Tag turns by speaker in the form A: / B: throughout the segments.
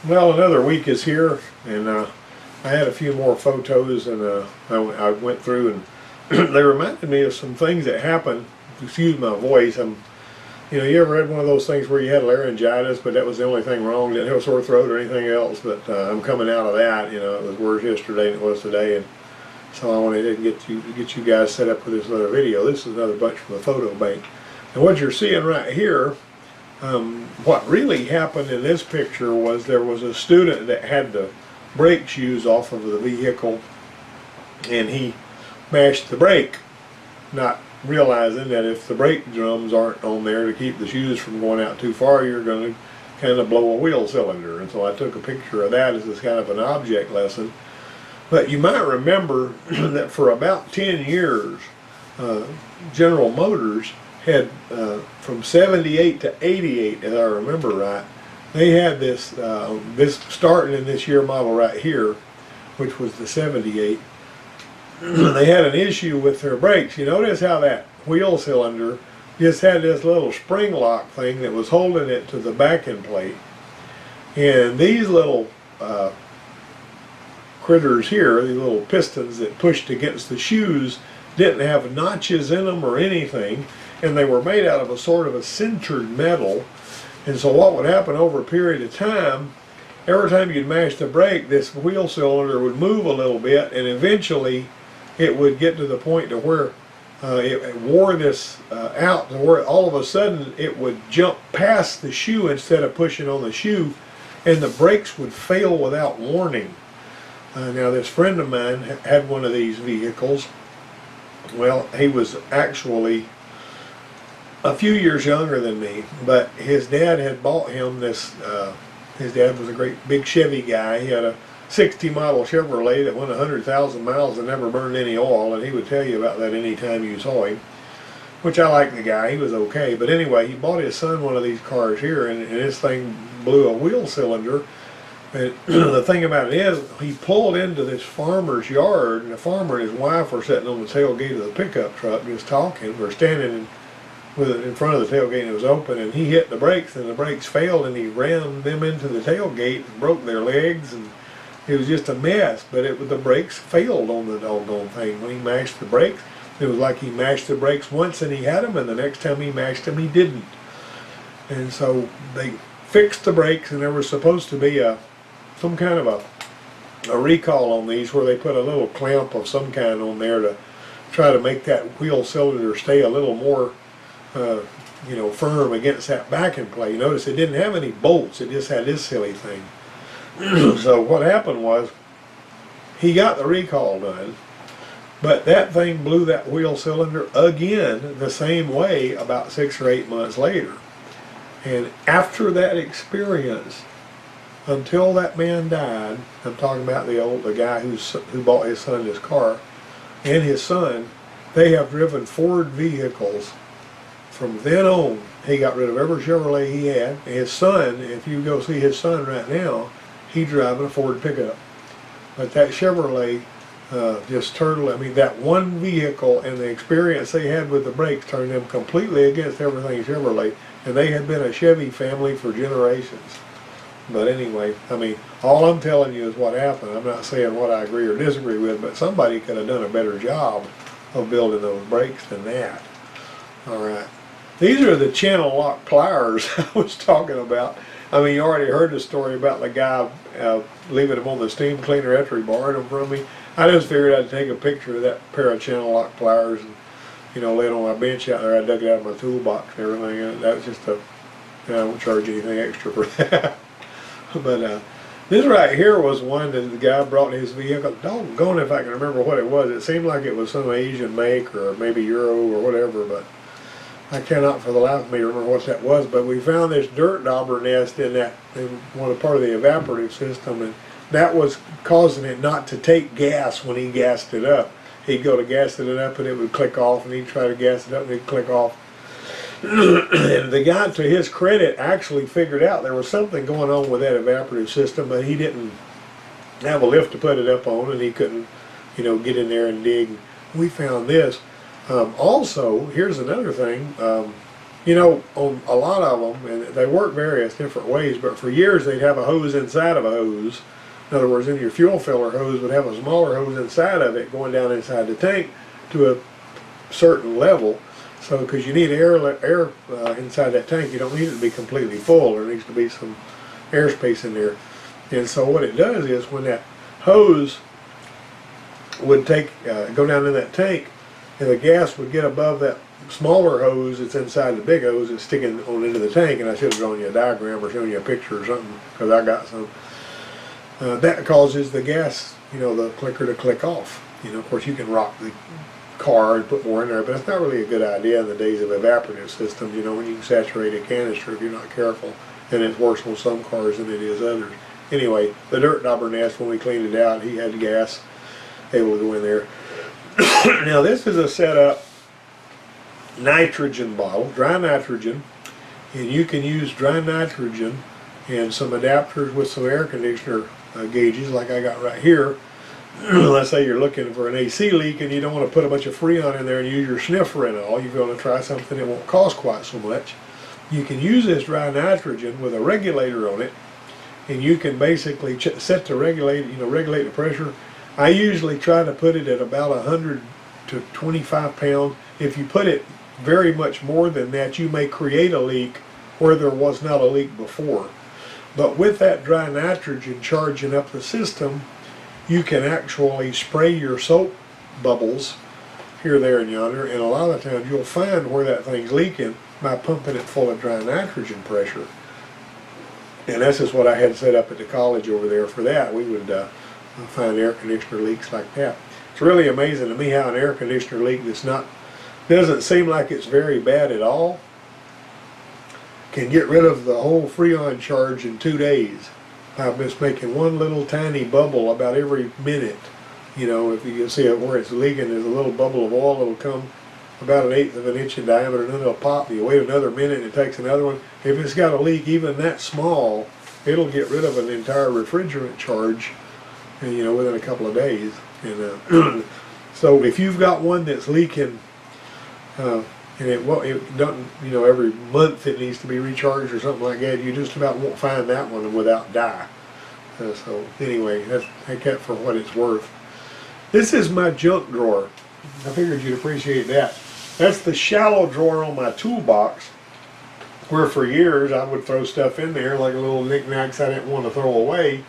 A: Well, another week is here, and I had a few more photos, and I went through, and they reminded me of some things that happened. Excuse my voice. You ever had one of those things where you had laryngitis, but that was the only thing wrong? Didn't have a sore throat or anything else, but I'm coming out of that. It was worse yesterday than it was today, and so I wanted to get you guys set up for this other video. This is another bunch from the photo bank, and what you're seeing right here. What really happened in this picture was there was a student that had the brake shoes off of the vehicle, and he mashed the brake, not realizing that if the brake drums aren't on there to keep the shoes from going out too far, you're going to kind of blow a wheel cylinder. And so I took a picture of that as this kind of an object lesson. But you might remember that for about 10 years, General Motors had from 78 to 88, as I remember right, they had this starting in this year model right here, which was the 78. They had an issue with their brakes. You notice how that wheel cylinder just had this little spring lock thing that was holding it to the backing plate, and these little critters here, these little pistons that pushed against the shoes, didn't have notches in them or anything, and they were made out of a sort of a sintered metal. And so what would happen over a period of time, every time you'd mash the brake, this wheel cylinder would move a little bit, and eventually it would get to the point to where it wore this out, to where all of a sudden it would jump past the shoe instead of pushing on the shoe, and the brakes would fail without warning. Now this friend of mine had one of these vehicles. Well, he was actually a few years younger than me, but his dad had bought him this, his dad was a great big Chevy guy. He had a 60 model Chevrolet that went 100,000 miles and never burned any oil, and he would tell you about that any time you saw him, which I liked the guy. He was okay. But anyway, he bought his son one of these cars here, and this thing blew a wheel cylinder. And the thing about it is, he pulled into this farmer's yard, and the farmer and his wife were sitting on the tailgate of the pickup truck just talking. We're standing with it in front of the tailgate, and it was open, and he hit the brakes, and the brakes failed, and he rammed them into the tailgate and broke their legs, and it was just a mess. But the brakes failed on the doggone thing. When he mashed the brakes, it was like he mashed the brakes once and he had them, and the next time he mashed them he didn't. And so they fixed the brakes, and there was supposed to be some kind of a recall on these, where they put a little clamp of some kind on there to try to make that wheel cylinder stay a little more firm against that backing plate. Notice it didn't have any bolts, it just had this silly thing. So what happened was, he got the recall done, but that thing blew that wheel cylinder again the same way about 6 or 8 months later. And after that experience, until that man died, I'm talking about the guy who bought his son this car, and his son, they have driven Ford vehicles from then on. He got rid of every Chevrolet he had. His son, if you go see his son right now, he's driving a Ford pickup. But that Chevrolet just turned, that one vehicle and the experience they had with the brakes turned them completely against everything Chevrolet. And they had been a Chevy family for generations. But anyway, all I'm telling you is what happened. I'm not saying what I agree or disagree with, but somebody could have done a better job of building those brakes than that. All right. These are the channel lock pliers I was talking about. You already heard the story about the guy leaving them on the steam cleaner after he borrowed them from me. I just figured I'd take a picture of that pair of channel lock pliers and, lay it on my bench out there. I dug it out of my toolbox and everything. And that was just I won't charge anything extra for that. But this right here was one that the guy brought in his vehicle. Doggone if I can remember what it was. It seemed like it was some Asian make or maybe Euro or whatever, but I cannot for the life of me remember what that was. But we found this dirt dauber nest in one part of the evaporative system, and that was causing it not to take gas when he gassed it up. He'd go to gas it up and it would click off, and he'd try to gas it up and it'd click off. And the guy, to his credit, actually figured out there was something going on with that evaporative system, but he didn't have a lift to put it up on, and he couldn't, get in there and dig. We found this. Also, here's another thing. You know, on a lot of them, and they work various different ways, but for years they'd have a hose inside of a hose. In other words, in your fuel filler hose would have a smaller hose inside of it going down inside the tank to a certain level. So, because you need air inside that tank, you don't need it to be completely full. There needs to be some airspace in there. And so what it does is when that hose would go down in that tank, and the gas would get above that smaller hose that's inside the big hose that's sticking on into the tank, and I should have drawn you a diagram or shown you a picture or something, because I got some. That causes the gas, you know, the clicker to click off. You know, of course you can rock the car and put more in there, but it's not really a good idea in the days of evaporative systems, you know, when you can saturate a canister if you're not careful, and it's worse on some cars than it is others. Anyway, the dirt dauber nest, when we cleaned it out, he had gas able to go in there. Now this is a setup nitrogen bottle, dry nitrogen, and you can use dry nitrogen and some adapters with some air conditioner gauges like I got right here. Let's say you're looking for an AC leak and you don't want to put a bunch of Freon in there and use your sniffer and all. You're going to try something that won't cost quite so much. You can use this dry nitrogen with a regulator on it, and you can basically set the regulate the pressure. I usually try to put it at about 100 to 25 pounds. If you put it very much more than that, you may create a leak where there was not a leak before. But with that dry nitrogen charging up the system, you can actually spray your soap bubbles here, there, and yonder, and a lot of times you'll find where that thing's leaking by pumping it full of dry nitrogen pressure. And this is what I had set up at the college over there for that. We would find air conditioner leaks like that. It's really amazing to me how an air conditioner leak doesn't seem like it's very bad at all can get rid of the whole Freon charge in 2 days. I'm just making one little tiny bubble about every minute. You know, if you can see it where it's leaking, there's a little bubble of oil that'll come about 1/8 of an inch in diameter, and then it'll pop. You wait another minute and it takes another one. If it's got a leak even that small, it'll get rid of an entire refrigerant charge, and, you know, within a couple of days. And so if you've got one that's leaking, and it doesn't, you know, every month it needs to be recharged or something like that, you just about won't find that one without dye. So anyway, take that for what it's worth. This is my junk drawer. I figured you'd appreciate that. That's the shallow drawer on my toolbox, where for years I would throw stuff in there, like little knickknacks I didn't want to throw away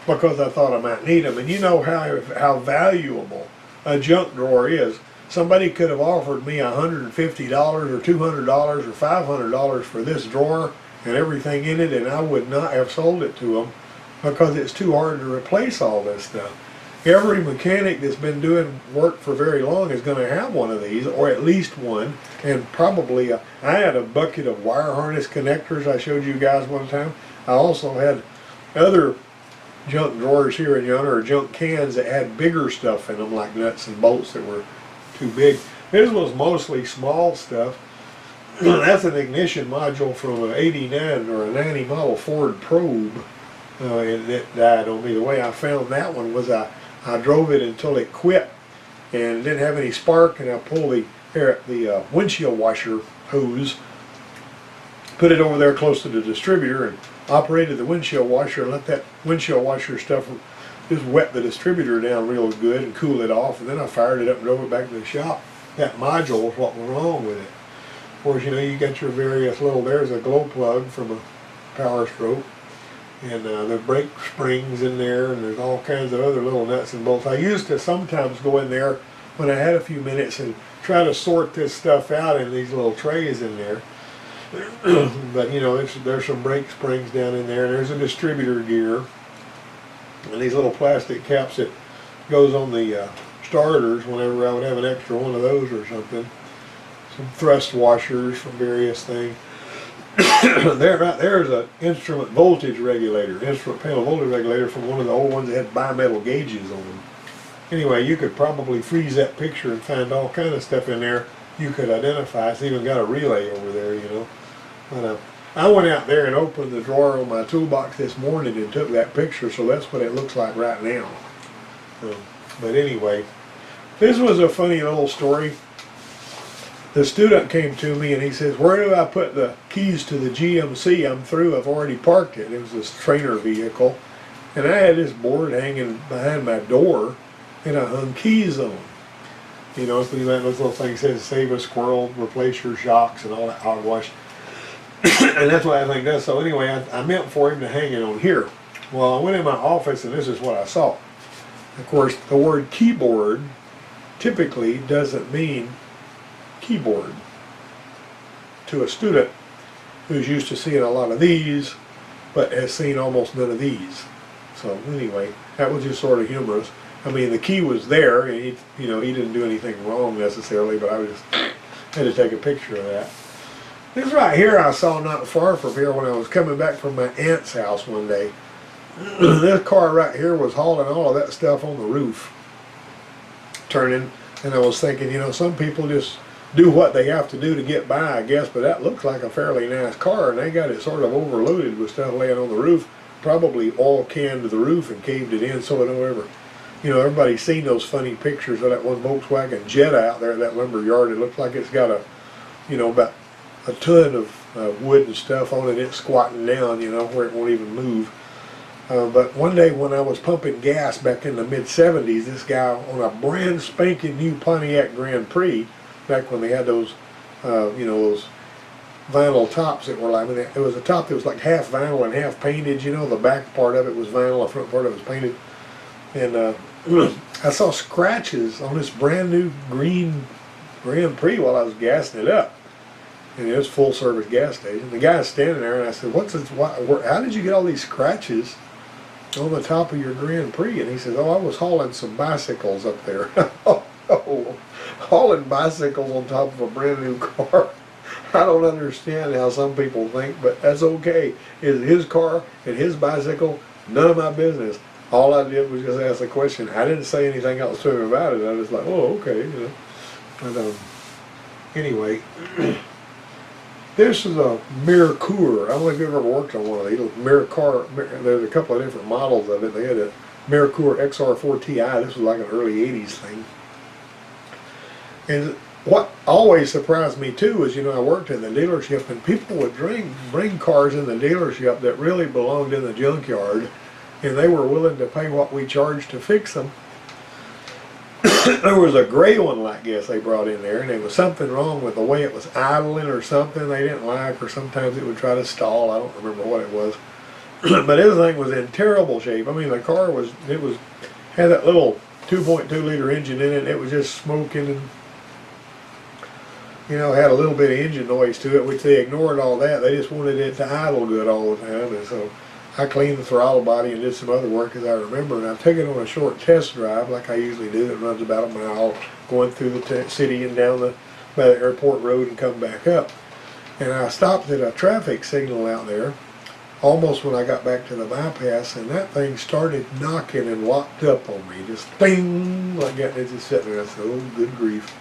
A: because I thought I might need them. And you know how valuable a junk drawer is. Somebody could have offered me $150 or $200 or $500 for this drawer and everything in it, and I would not have sold it to them because it's too hard to replace all this stuff. Every mechanic that's been doing work for very long is going to have one of these, or at least one, and probably I had a bucket of wire harness connectors I showed you guys one time. I also had other junk drawers here and yonder, or junk cans that had bigger stuff in them, like nuts and bolts that were too big. This was mostly small stuff. That's an ignition module from an 89 or a 90 model Ford Probe, and it died on me. The way I found that one was I drove it until it quit and didn't have any spark, and I pulled the windshield washer hose, put it over there close to the distributor, and operated the windshield washer and let that windshield washer stuff just wet the distributor down real good and cool it off, and then I fired it up and drove it back to the shop. That module was what was wrong with it. Of course, you know, you got your various there's a glow plug from a Power Stroke, and the brake springs in there, and there's all kinds of other little nuts and bolts. I used to sometimes go in there when I had a few minutes and try to sort this stuff out in these little trays in there. But you know, there's some brake springs down in there, and there's a distributor gear, and these little plastic caps that goes on the starters whenever I would have an extra one of those or something. Some thrust washers from various things. There's an instrument voltage regulator, instrument panel voltage regulator from one of the old ones that had bimetal gauges on them. Anyway, you could probably freeze that picture and find all kind of stuff in there you could identify. It's even got a relay over there, you know. But I went out there and opened the drawer on my toolbox this morning and took that picture, so that's what it looks like right now. But anyway, this was a funny little story. the student came to me and he says, "Where do I put the keys to the GMC? I'm through. I've already parked it." It was this trainer vehicle. And I had this board hanging behind my door, and I hung keys on. You know, so those little things says, "Save a squirrel, replace your shocks," and all that hogwash. And that's what I think does. So anyway, I meant for him to hang it on here. Well, I went in my office, and this is what I saw. Of course, the word keyboard typically doesn't mean keyboard to a student who's used to seeing a lot of these, but has seen almost none of these. So anyway, that was just sort of humorous. I mean, the key was there, and he didn't do anything wrong necessarily, but I just had to take a picture of that. This right here I saw not far from here when I was coming back from my aunt's house one day. This car right here was hauling all of that stuff on the roof, turning, and I was thinking, some people just do what they have to do to get by, I guess, but that looks like a fairly nice car, and they got it sort of overloaded with stuff laying on the roof. Probably all canned to the roof and caved it in so it don't ever, everybody's seen those funny pictures of that one Volkswagen Jetta out there at that lumber yard. It looks like it's got about a ton of wood and stuff on it. It's squatting down, where it won't even move. But one day when I was pumping gas back in the mid-'70s, this guy on a brand spanking new Pontiac Grand Prix, back when they had those, those vinyl tops that were like, it was a top that was like half vinyl and half painted, the back part of it was vinyl, the front part of it was painted. And I saw scratches on this brand new green Grand Prix while I was gassing it up. And it was a full service gas station. The guy's standing there and I said, how did you get all these scratches on the top of your Grand Prix? And he says, "Oh, I was hauling some bicycles up there." Oh, hauling bicycles on top of a brand new car. I don't understand how some people think, but that's okay. It's his car and his bicycle, none of my business. All I did was just ask a question. I didn't say anything else to him about it. I was like, "Oh, okay." But anyway, this is a Merkur. I don't know if you've ever worked on one of these. Merkur. There's a couple of different models of it. They had a Merkur XR4 Ti. This was like an early '80s thing. And what always surprised me too is, I worked in the dealership, and people would bring cars in the dealership that really belonged in the junkyard, and they were willing to pay what we charged to fix them. There was a gray one like this they brought in there, and there was something wrong with the way it was idling or something they didn't like, or sometimes it would try to stall. I don't remember what it was. But this thing was in terrible shape. I mean, the car had that little 2.2 liter engine in it, and it was just smoking and had a little bit of engine noise to it, which they ignored all that. They just wanted it to idle good all the time. And so I cleaned the throttle body and did some other work, as I remember. And I took it on a short test drive like I usually do. It runs about a mile, going through the city and down by the airport road and come back up. And I stopped at a traffic signal out there almost when I got back to the bypass, and that thing started knocking and locked up on me. Just bing, like that. It's just sitting there. I said, "Oh, good grief."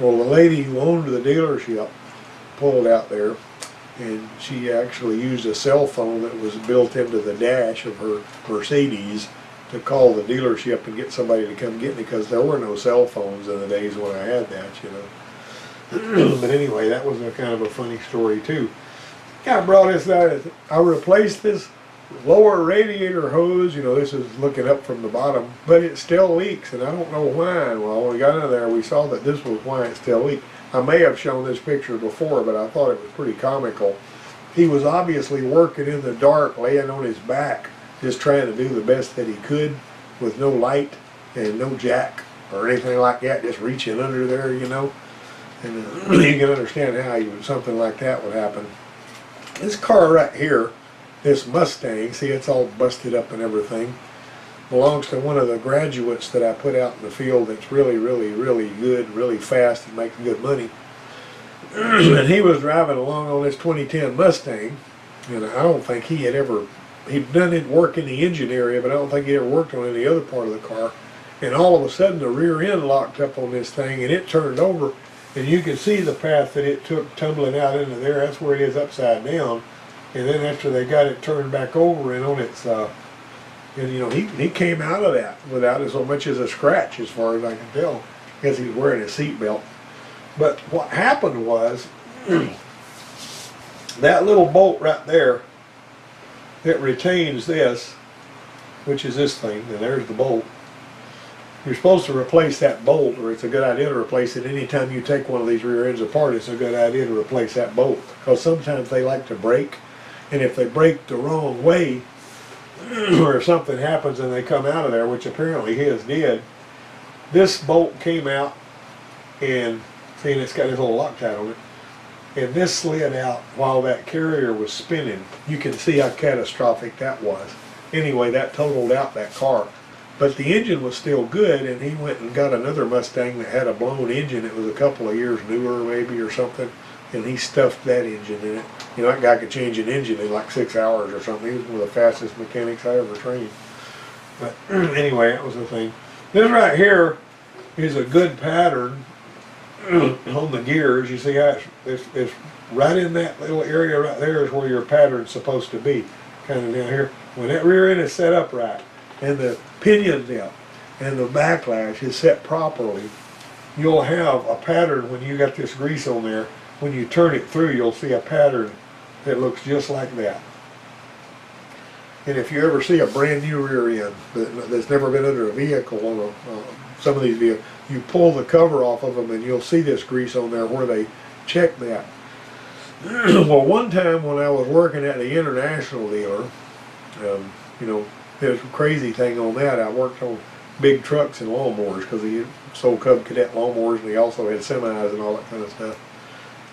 A: Well, the lady who owned the dealership pulled out there, and she actually used a cell phone that was built into the dash of her Mercedes to call the dealership and get somebody to come get me, because there were no cell phones in the days when I had that, But anyway, that was a kind of a funny story too. I brought this out. I replaced this lower radiator hose. This is looking up from the bottom, but it still leaks, and I don't know why. Well, when we got in there, we saw that this was why it still leaked. I may have shown this picture before, but I thought it was pretty comical. He was obviously working in the dark, laying on his back, just trying to do the best that he could with no light and no jack or anything like that, just reaching under there, And you can understand how something like that would happen. This car right here, this Mustang, see, it's all busted up and everything, belongs to one of the graduates that I put out in the field that's really, really, really good, really fast, and making good money. And he was driving along on this 2010 Mustang, and I don't think he'd done it work in the engine area, but I don't think he ever worked on any other part of the car. And all of a sudden the rear end locked up on this thing, and it turned over, and you can see the path that it took tumbling out into there. That's where it is upside down. And then after they got it turned back over and on its, he came out of that without so much as a scratch, as far as I can tell, because he was wearing a seat belt. But what happened was that little bolt right there that retains this, which is this thing, and there's the bolt. You're supposed to replace that bolt, or it's a good idea to replace it. Anytime you take one of these rear ends apart, it's a good idea to replace that bolt, because sometimes they like to break, and if they break the wrong way, or if something happens and they come out of there, which apparently his did, this bolt came out, and see, it's got this little Loctite on it, and this slid out while that carrier was spinning. You can see how catastrophic that was. Anyway, that totaled out that car. But the engine was still good, and he went and got another Mustang that had a blown engine. It was a couple of years newer maybe or something, and he stuffed that engine in it. You know, that guy could change an engine in like 6 hours or something. He was one of the fastest mechanics I ever trained. But anyway, that was the thing. This right here is a good pattern on the gears. You see how it's right in that little area right there is where your pattern's supposed to be, kind of down here. When that rear end is set up right, and the pinion depth and the backlash is set properly, you'll have a pattern when you got this grease on there. When you turn it through, you'll see a pattern that looks just like that. And if you ever see a brand new rear end that's never been under a vehicle, on some of these vehicles, you pull the cover off of them and you'll see this grease on there where they check that. Well, one time when I was working at the International dealer, you know, there's a crazy thing on that. I worked on big trucks and lawnmowers, because he sold Cub Cadet lawnmowers, and he also had semis and all that kind of stuff.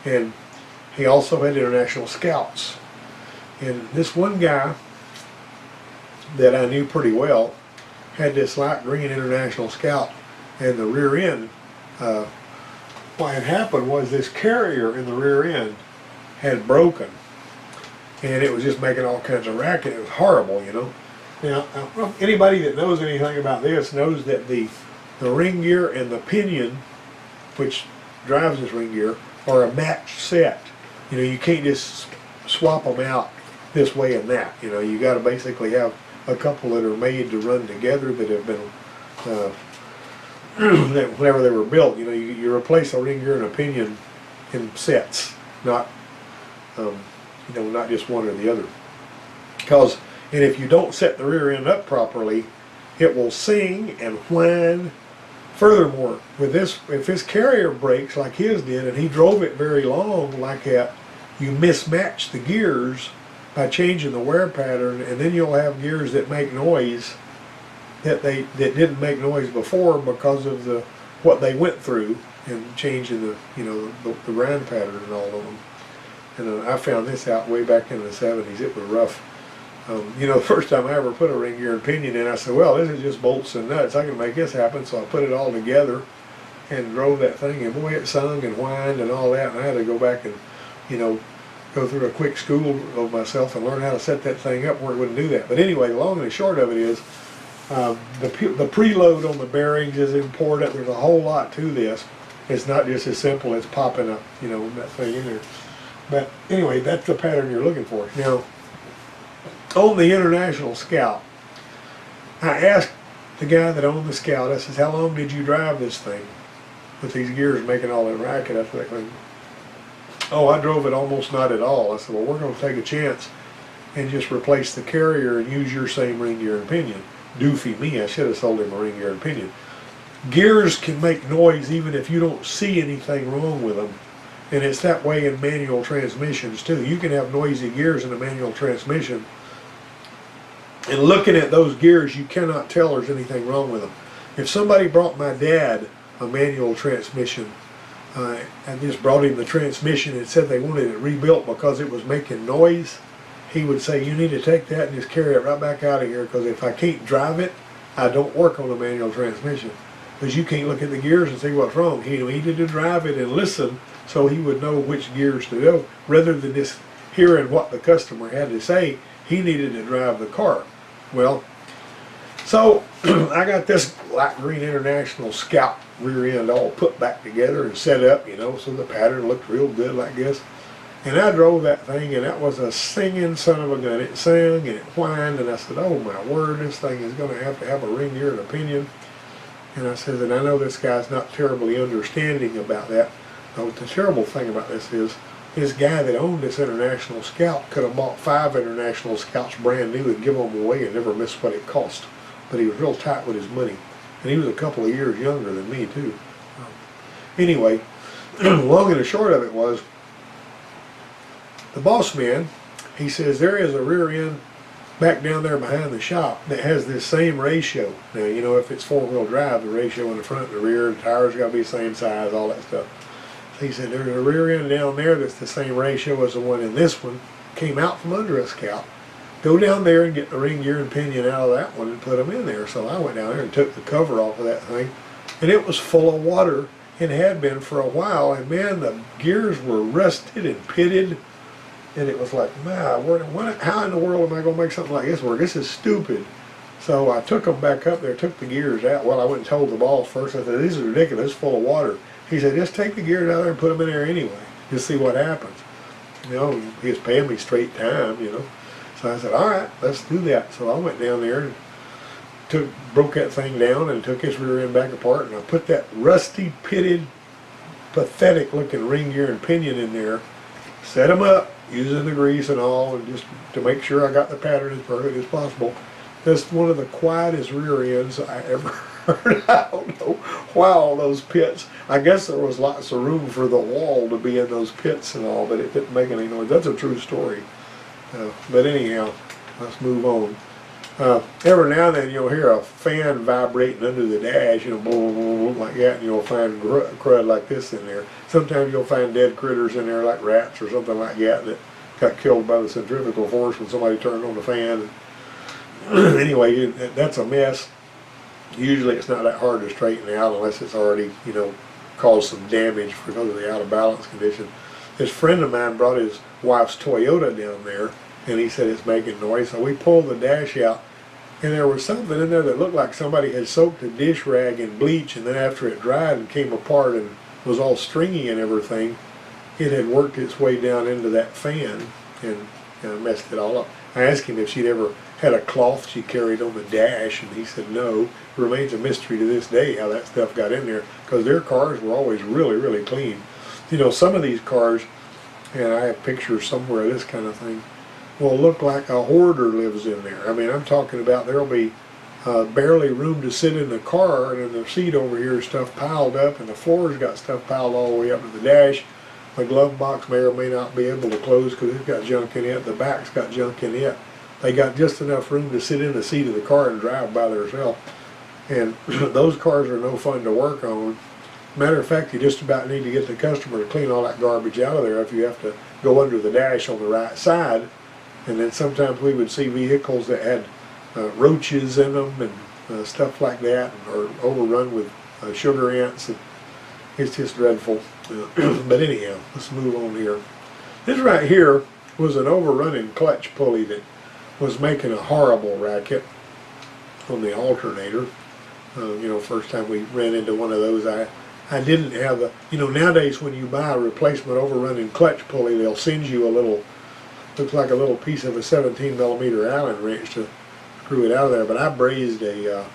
A: And he also had International Scouts. And this one guy that I knew pretty well had this light green International Scout, and the rear end, what had happened was this carrier in the rear end had broken, and it was just making all kinds of racket. It was horrible, you know. Now, anybody that knows anything about this knows that the ring gear and the pinion, which drives this ring gear, are a matched set. You know, you can't just swap them out this way and that. You know, you got to basically have a couple that are made to run together, that have been that whenever they were built. You know, you replace a ring gear and a pinion in sets, not you know, not just one or the other. And if you don't set the rear end up properly, it will sing and whine. Furthermore, with this, if his carrier breaks like his did, and he drove it very long like that, you mismatch the gears by changing the wear pattern, and then you'll have gears that make noise that didn't make noise before because of what they went through and changing the grind pattern and all of them. And I found this out way back in the 70s. It was rough. You know, the first time I ever put a ring gear and pinion in, I said, well, this is just bolts and nuts. I can make this happen. So I put it all together and drove that thing, and boy, it sung and whined and all that. And I had to go back and, you know, go through a quick school of myself and learn how to set that thing up where it wouldn't do that. But anyway, the long and the short of it is, the preload on the bearings is important. There's a whole lot to this. It's not just as simple as popping up, you know, that thing in there. But anyway, that's the pattern you're looking for. Now, on the International Scout, I asked the guy that owned the Scout, I says, how long did you drive this thing with these gears making all that racket? I said, oh, I drove it almost not at all. I said, well, we're going to take a chance and just replace the carrier and use your same ring gear and pinion. Doofy me, I should have sold him a ring gear and pinion. Gears can make noise even if you don't see anything wrong with them. And it's that way in manual transmissions too. You can have noisy gears in a manual transmission, and looking at those gears, you cannot tell there's anything wrong with them. If somebody brought my dad a manual transmission, and just brought him the transmission and said they wanted it rebuilt because it was making noise, he would say, you need to take that and just carry it right back out of here, because if I can't drive it, I don't work on a manual transmission. Because you can't look at the gears and see what's wrong. He needed to drive it and listen so he would know which gears to go, rather than just hearing what the customer had to say. He needed to drive the car. Well, so I got this light green International Scout rear end all put back together and set up, you know, so the pattern looked real good like this. And I drove that thing, and that was a singing son of a gun. It sang and it whined, and I said, oh my word, this thing is going to have a ring gear and a pinion. And I said, and I know this guy's not terribly understanding about that, Now, the terrible thing about this is, this guy that owned this International Scout could have bought 5 International Scouts brand new and give them away and never miss what it cost. But he was real tight with his money. And he was a couple of years younger than me, too. Anyway, long and the short of it was, the boss man, he says, there is a rear end back down there behind the shop that has this same ratio. Now, you know, if it's 4-wheel drive, the ratio in the front and the rear, the tires got to be the same size, all that stuff. So he said, there's a rear end down there that's the same ratio as the one in this one. Came out from under a Scout. Go down there and get the ring gear and pinion out of that one and put them in there. So I went down there and took the cover off of that thing, and it was full of water and had been for a while. And man, the gears were rusted and pitted. And it was like, man, how in the world am I going to make something like this work? This is stupid. So I took them back up there, took the gears out. Well, I went and told the boss first. I said, these are ridiculous, full of water. He said, just take the gears out there and put them in there anyway. Just see what happens. You know, he was paying me straight time, you know. So I said, all right, let's do that. So I went down there and broke that thing down and took his rear end back apart. And I put that rusty, pitted, pathetic looking ring gear and pinion in there, set them up, using the grease and all, and just to make sure I got the pattern as perfect as possible. That's one of the quietest rear ends I ever heard. I don't know why all those pits. I guess there was lots of room for the wall to be in those pits and all, but it didn't make any noise. That's a true story. But anyhow, let's move on. Every now and then you'll hear a fan vibrating under the dash, you know, boom, boom, boom, like that, and you'll find crud like this in there. Sometimes you'll find dead critters in there like rats or something like that got killed by the centrifugal force when somebody turned on the fan. Anyway, that's a mess. Usually it's not that hard to straighten out unless it's already, you know, caused some damage because of the out of balance condition. This friend of mine brought his wife's Toyota down there, and he said it's making noise. So we pulled the dash out, and there was something in there that looked like somebody had soaked a dish rag in bleach, and then after it dried and came apart and was all stringy and everything, it had worked its way down into that fan and messed it all up. I asked him if she'd ever had a cloth she carried on the dash, and he said no. It remains a mystery to this day how that stuff got in there, because their cars were always really, really clean. You know, some of these cars, and I have pictures somewhere of this kind of thing, will look like a hoarder lives in there. I mean, I'm talking about there'll be barely room to sit in the car, and in the seat over here is stuff piled up, and the floor's got stuff piled all the way up to the dash. The glove box may or may not be able to close because it's got junk in it. The back's got junk in it. They got just enough room to sit in the seat of the car and drive by themselves. And those cars are no fun to work on. Matter of fact, you just about need to get the customer to clean all that garbage out of there if you have to go under the dash on the right side. And then sometimes we would see vehicles that had roaches in them and stuff like that, or overrun with sugar ants. And it's just dreadful. But anyhow, let's move on here. This right here was an overrunning clutch pulley that was making a horrible racket on the alternator. You know, first time we ran into one of those, I didn't have a, you know, nowadays when you buy a replacement overrunning clutch pulley, they'll send you a little, looks like a little piece of a 17 millimeter Allen wrench to screw it out of there. But I brazed a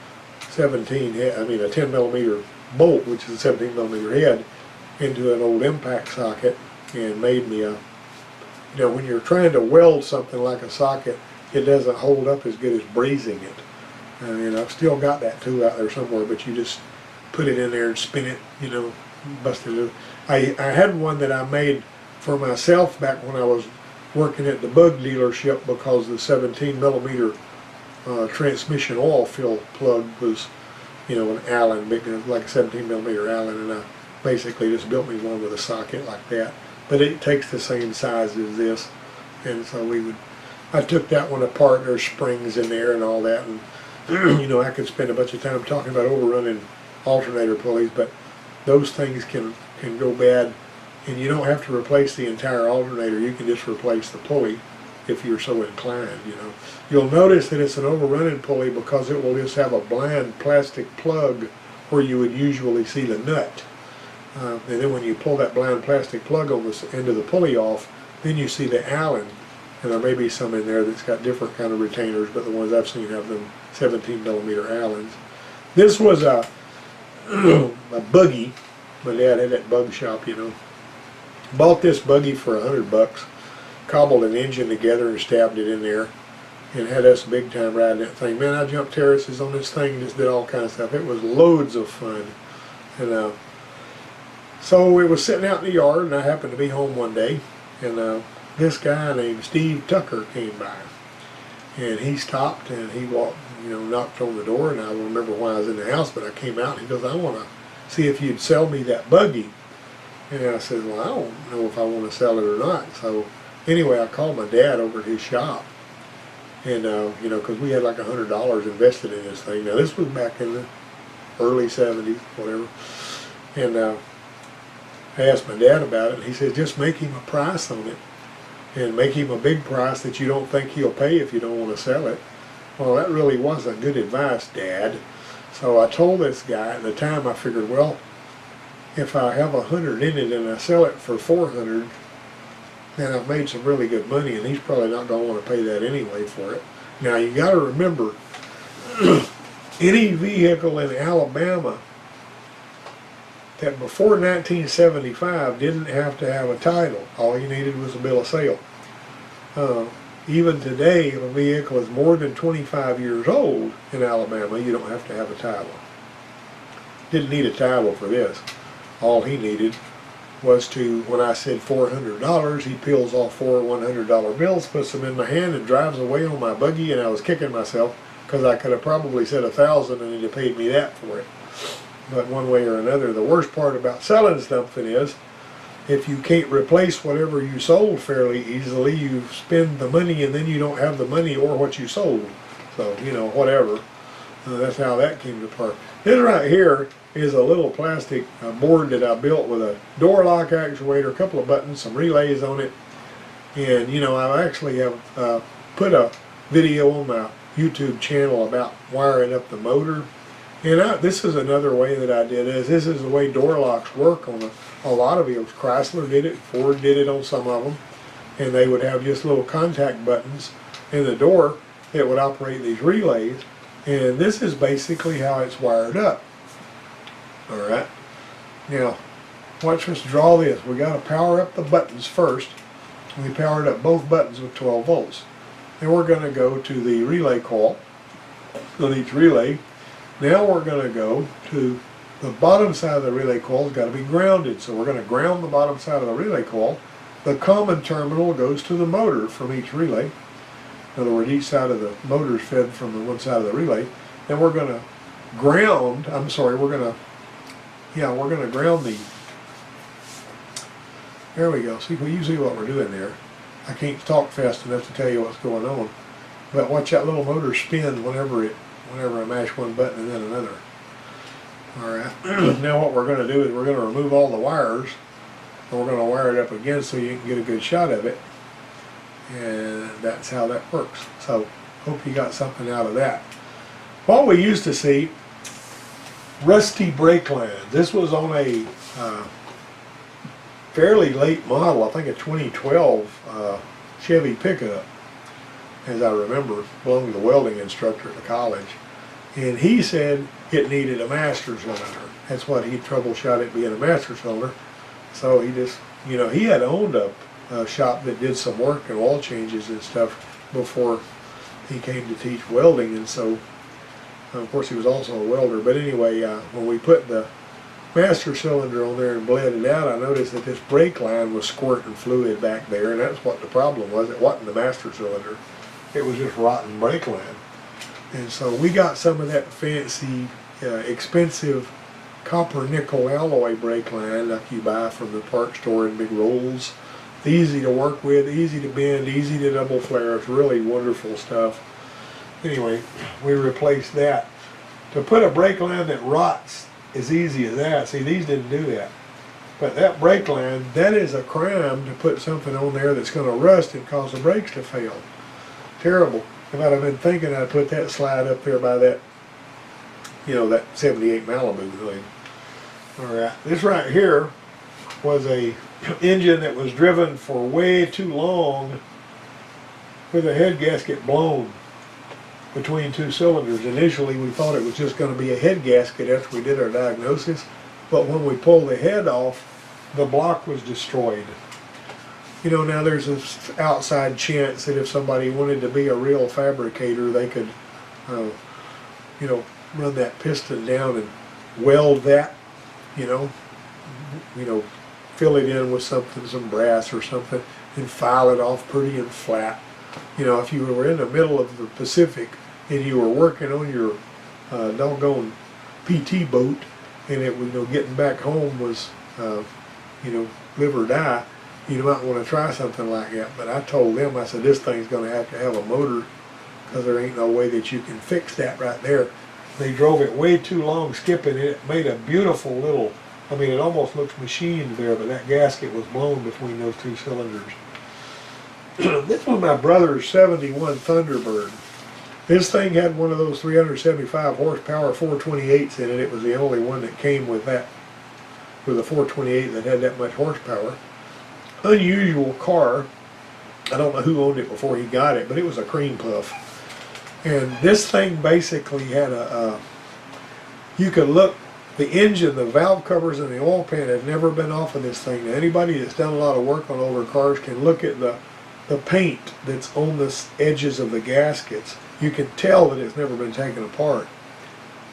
A: 10 millimeter bolt, which is a 17 millimeter head, into an old impact socket, and made me a, you know, when you're trying to weld something like a socket, it doesn't hold up as good as brazing it. And I've still got that tool out there somewhere, but you just put it in there and spin it, you know, bust it. I had one that I made for myself back when I was working at the bug dealership, because the 17 millimeter transmission oil fill plug was, you know, an Allen, like a 17 millimeter Allen, and I basically just built me one with a socket like that. But it takes the same size as this, and so I took that one apart. There's springs in there and all that, and you know, I could spend a bunch of time talking about overrunning alternator pulleys, but those things can go bad, and you don't have to replace the entire alternator. You can just replace the pulley if you're so inclined, you know. You'll notice that it's an overrunning pulley because it will just have a blind plastic plug where you would usually see the nut. And then when you pull that blind plastic plug on the end of the pulley off, then you see the Allen. And there may be some in there that's got different kind of retainers, but the ones I've seen have them 17 millimeter Allens. This was a buggy. My dad had that bug shop, you know, Bought this buggy for $100, cobbled an engine together and stabbed it in there, and had us big time riding that thing. Man, I jumped terraces on this thing, just did all kinds of stuff. It was loads of fun. And so it was sitting out in the yard, and I happened to be home one day, and this guy named Steve Tucker came by. And he stopped and he walked, knocked on the door, and I don't remember why I was in the house, but I came out and he goes, I want to see if you'd sell me that buggy. And I said, well, I don't know if I want to sell it or not. So anyway, I called my dad over at his shop. And, because we had like $100 invested in this thing. Now, this was back in the early 70s, whatever. And I asked my dad about it, and he said, just make him a price on it. And make him a big price that you don't think he'll pay if you don't want to sell it. Well, that really wasn't good advice, Dad. So I told this guy at the time, I figured, well, if I have 100 in it and I sell it for 400, then I've made some really good money, and he's probably not going to want to pay that anyway for it. Now, you got to remember, any vehicle in Alabama that before 1975 didn't have to have a title. All you needed was a bill of sale. Even today, if a vehicle is more than 25 years old in Alabama, you don't have to have a title. Didn't need a title for this. All he needed was to, when I said $400, he peels off four $100 bills, puts them in my hand, and drives away on my buggy, and I was kicking myself because I could have probably said $1,000 and he'd have paid me that for it. But one way or another, the worst part about selling something is, if you can't replace whatever you sold fairly easily, you spend the money and then you don't have the money or what you sold. So, whatever. That's how that came to part. This right here is a little plastic board that I built with a door lock actuator, a couple of buttons, some relays on it. And, I actually have put a video on my YouTube channel about wiring up the motor. And this is another way that I did it. This is the way door locks work on a lot of vehicles. Chrysler did it, Ford did it on some of them, and they would have just little contact buttons in the door that would operate these relays. And this is basically how it's wired up. All right. Now, watch us draw this. We got to power up the buttons first. We powered up both buttons with 12 volts. Then we're going to go to the relay coil on each relay. Now we're going to go to the bottom side of the relay coil. Has got to be grounded, so we're going to ground the bottom side of the relay coil. The common terminal goes to the motor from each relay. In other words, each side of the motor is fed from the one side of the relay. Then we're going to ground. We're going to ground the. There we go. See, you see what we're doing there. I can't talk fast enough to tell you what's going on, but watch that little motor spin whenever I mash one button and then another. Alright, now what we're going to do is we're going to remove all the wires, and we're going to wire it up again so you can get a good shot of it. And that's how that works. So, hope you got something out of that. What we used to see, rusty brake lines. This was on a fairly late model, I think a 2012 Chevy pickup, as I remember, belonged to the welding instructor at the college. And he said it needed a master cylinder. That's what he troubleshot it being a master cylinder. So he just, he had owned a shop that did some work and oil changes and stuff before he came to teach welding. And so, of course, he was also a welder. But anyway, when we put the master cylinder on there and bled it out, I noticed that this brake line was squirting fluid back there, and that's what the problem was. It wasn't the master cylinder. It was just rotten brake line. And so we got some of that fancy, expensive copper nickel alloy brake line like you buy from the parts store in big rolls. Easy to work with, easy to bend, easy to double flare. It's really wonderful stuff. Anyway, we replaced that. To put a brake line that rots as easy as that, see, these didn't do that. But that brake line, that is a crime to put something on there that's going to rust and cause the brakes to fail. Terrible. If I'd have been thinking, I'd put that slide up there by that, that 78 Malibu thing. Alright, this right here was a engine that was driven for way too long with a head gasket blown between two cylinders. Initially we thought it was just going to be a head gasket after we did our diagnosis, but when we pulled the head off, the block was destroyed. You know, now there's an outside chance that if somebody wanted to be a real fabricator, they could, you know, run that piston down and weld that, you know, fill it in with something, some brass or something, and file it off pretty and flat. You know, if you were in the middle of the Pacific and you were working on your doggone PT boat, and it was, you know, getting back home was, you know, live or die, you might want to try something like that. But I told them, I said, this thing's going to have a motor, because there ain't no way that you can fix that right there. They drove it way too long skipping it. It made a beautiful little, I mean, it almost looks machined there, but that gasket was blown between those two cylinders. This was my brother's 71 Thunderbird. This thing had one of those 375 horsepower 428s in it. It was the only one that came with that, with a 428 that had that much horsepower. Unusual car. I don't know who owned it before he got it, but it was a cream puff. And this thing basically had you could look, the engine, the valve covers, and the oil pan had never been off of this thing. Now, anybody that's done a lot of work on older cars can look at the paint that's on the edges of the gaskets. You can tell that it's never been taken apart.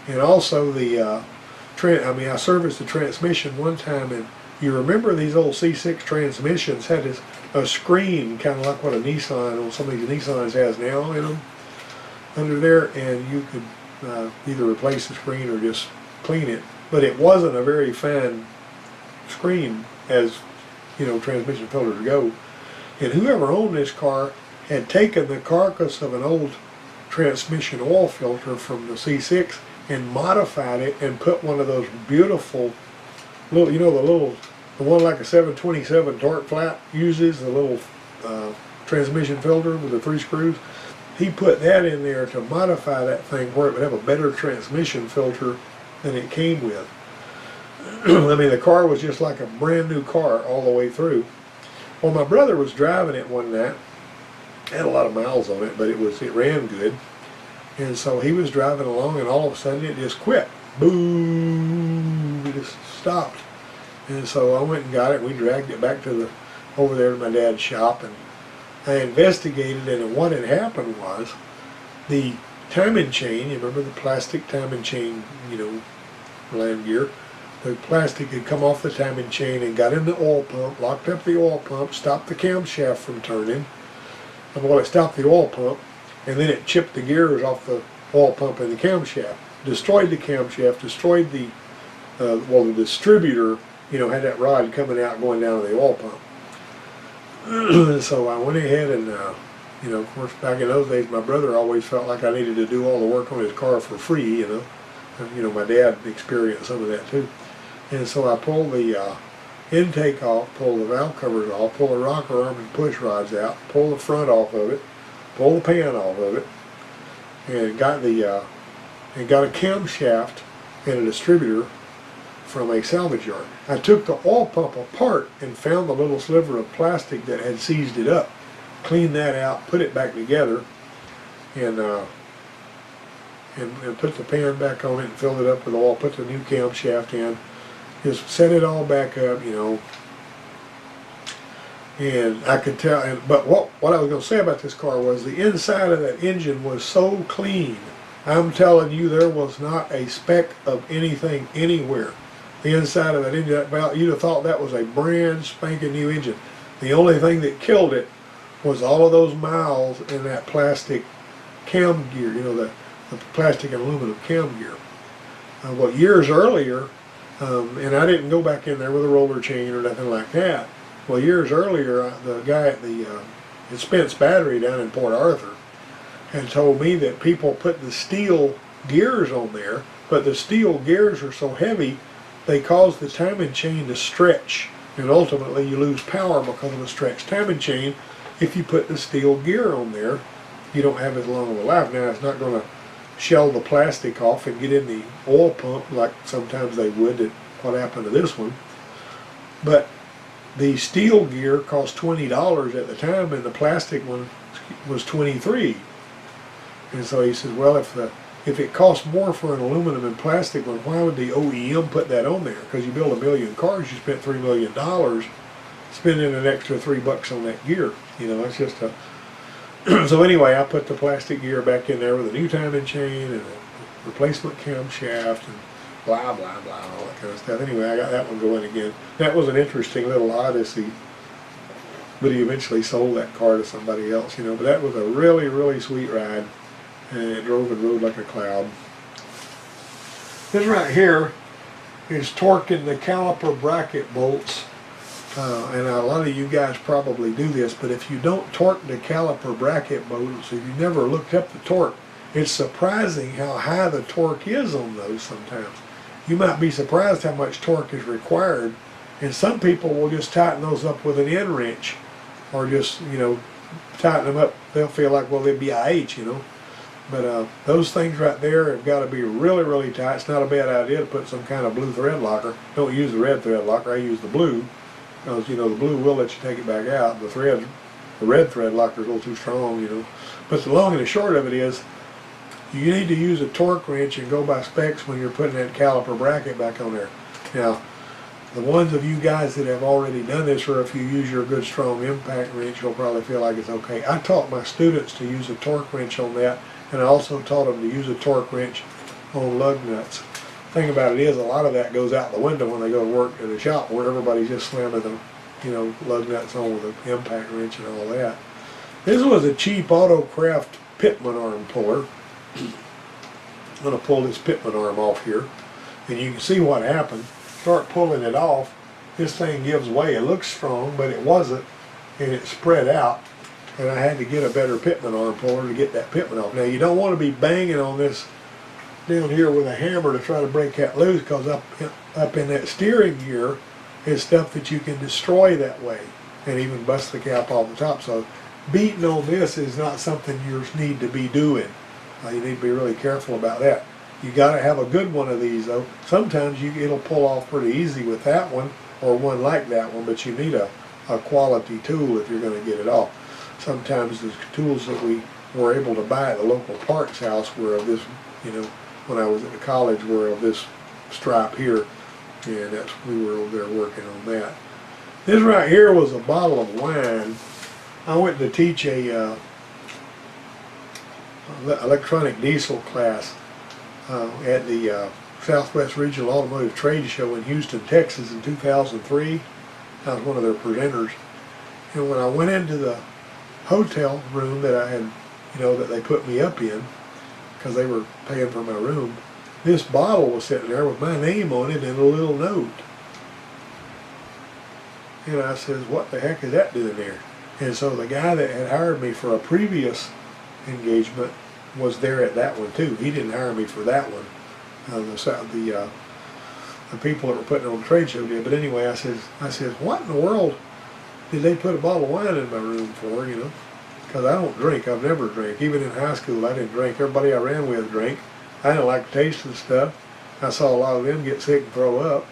A: And also the, I serviced the transmission one time, and you remember these old C6 transmissions had a screen, kind of like what a Nissan, or some of these Nissans has now in them, under there, and you could either replace the screen or just clean it. But it wasn't a very fine screen, as you know, transmission filters go. And whoever owned this car had taken the carcass of an old transmission oil filter from the C6 and modified it and put one of those beautiful little, you know, the one like a 727 torque flat uses, the little transmission filter with the 3 screws. He put that in there to modify that thing where it would have a better transmission filter than it came with. I mean, the car was just like a brand new car all the way through. Well, my brother was driving it one night. It had a lot of miles on it, but it ran good. And so he was driving along, and all of a sudden it just quit. Boom! It just stopped. And so I went and got it. We dragged it back to over there to my dad's shop, and I investigated it. And what had happened was the timing chain. You remember the plastic timing chain, you know, land gear. The plastic had come off the timing chain and got in the oil pump, locked up the oil pump, stopped the camshaft from turning. And well, it stopped the oil pump, and then it chipped the gears off the oil pump and the camshaft, destroyed the camshaft, destroyed the the distributor. You know, had that rod coming out going down to the oil pump. So I went ahead and, you know, of course, back in those days, my brother always felt like I needed to do all the work on his car for free, you know. And, you know, my dad experienced some of that too. And so I pulled the intake off, pulled the valve covers off, pulled the rocker arm and push rods out, pulled the front off of it, pulled the pan off of it, and got a camshaft and a distributor from a salvage yard. I took the oil pump apart and found the little sliver of plastic that had seized it up, cleaned that out, put it back together, and put the pan back on it and filled it up with oil, put the new camshaft in, just set it all back up, you know. And I could tell, but what I was going to say about this car was the inside of that engine was so clean. I'm telling you, there was not a speck of anything anywhere. The inside of that engine, you'd have thought that was a brand spanking new engine. The only thing that killed it was all of those miles in that plastic cam gear, you know, the plastic and aluminum cam gear. Well, years earlier, and I didn't go back in there with a roller chain or nothing like that. Well, years earlier, the guy at Spence Battery down in Port Arthur had told me that people put the steel gears on there, but the steel gears are so heavy they cause the timing chain to stretch, and ultimately you lose power because of a stretched timing chain. If you put the steel gear on there, you don't have as long of a life. Now, it's not going to shell the plastic off and get in the oil pump like sometimes they would, at what happened to this one. But the steel gear cost $20 at the time, and the plastic one was $23. And so he said, well, if if it costs more for an aluminum and plastic one, why would the OEM put that on there? Because you build 1 million cars, you spent $3 million spending an extra $3 on that gear. You know, it's just a... So anyway, I put the plastic gear back in there with a new timing chain and a replacement camshaft and blah, blah, blah, all that kind of stuff. Anyway, I got that one going again. That was an interesting little odyssey. But he eventually sold that car to somebody else, you know. But that was a really, really sweet ride. And it drove and rode like a cloud. This right here is torquing the caliper bracket bolts. And a lot of you guys probably do this, but if you don't torque the caliper bracket bolts, if you never looked up the torque, it's surprising how high the torque is on those sometimes. You might be surprised how much torque is required, and some people will just tighten those up with an end wrench, or just, you know, tighten them up. They'll feel like, well, they'd be IH, you know. But those things right there have got to be really, really tight. It's not a bad idea to put some kind of blue thread locker. Don't use the red thread locker, I use the blue. Because, you know, the blue will let you take it back out. The red thread locker is a little too strong, you know. But the long and the short of it is, you need to use a torque wrench and go by specs when you're putting that caliper bracket back on there. Now, the ones of you guys that have already done this, or if you use your good strong impact wrench, you'll probably feel like it's okay. I taught my students to use a torque wrench on that, and I also taught them to use a torque wrench on lug nuts. The thing about it is, a lot of that goes out the window when they go to work at a shop where everybody's just slamming the, you know, lug nuts on with an impact wrench and all that. This was a cheap Autocraft Pitman arm puller. I'm going to pull this Pitman arm off here, and you can see what happened. Start pulling it off, this thing gives way. It looks strong, but it wasn't, and it spread out, and I had to get a better Pitman arm puller to get that Pitman off. Now, you don't want to be banging on this down here with a hammer to try to break that loose, because up in that steering gear is stuff that you can destroy that way and even bust the cap off the top. So beating on this is not something you need to be doing. You need to be really careful about that. You got to have a good one of these though. Sometimes it'll pull off pretty easy with that one or one like that one, but you need a quality tool if you're going to get it off. Sometimes the tools that we were able to buy at the local parts house were of this, you know, when I was at the college, were of this stripe here, and we were over there working on that. This right here was a bottle of wine. I went to teach a electronic diesel class at the Southwest Regional Automotive Trade Show in Houston, Texas in 2003. I was one of their presenters. And when I went into the hotel room that I had, you know, that they put me up in, because they were paying for my room, this bottle was sitting there with my name on it and a little note. And I says, what the heck is that doing there? And so the guy that had hired me for a previous engagement was there at that one too. He didn't hire me for that one. The people that were putting on the trade show did. But anyway, I says, what in the world did they put a bottle of wine in my room for, you know? Because I don't drink. I've never drank. Even in high school, I didn't drink. Everybody I ran with drank. I didn't like the taste of the stuff. I saw a lot of them get sick and throw up,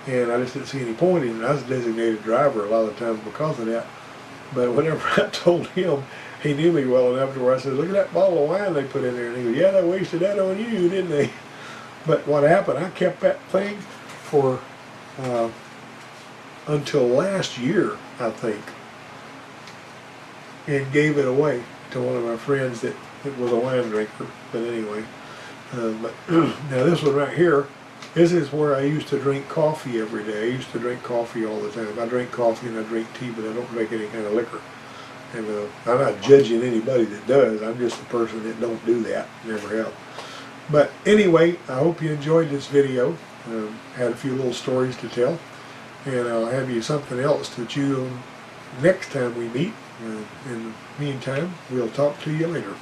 A: and I just didn't see any point in it. I was a designated driver a lot of the times because of that. But whenever I told him, he knew me well enough to where I said, look at that bottle of wine they put in there. And he goes, yeah, they wasted that on you, didn't they? But what happened, I kept that thing for until last year, I think, and gave it away to one of my friends that was a wine drinker. But anyway, now this one right here, this is where I used to drink coffee every day. I used to drink coffee all the time. I drink coffee and I drink tea, but I don't drink any kind of liquor. And I'm not judging anybody that does. I'm just a person that don't do that. Never have. But anyway, I hope you enjoyed this video. Had a few little stories to tell. And I'll have you something else to chew on next time we meet. In the meantime, we'll talk to you later.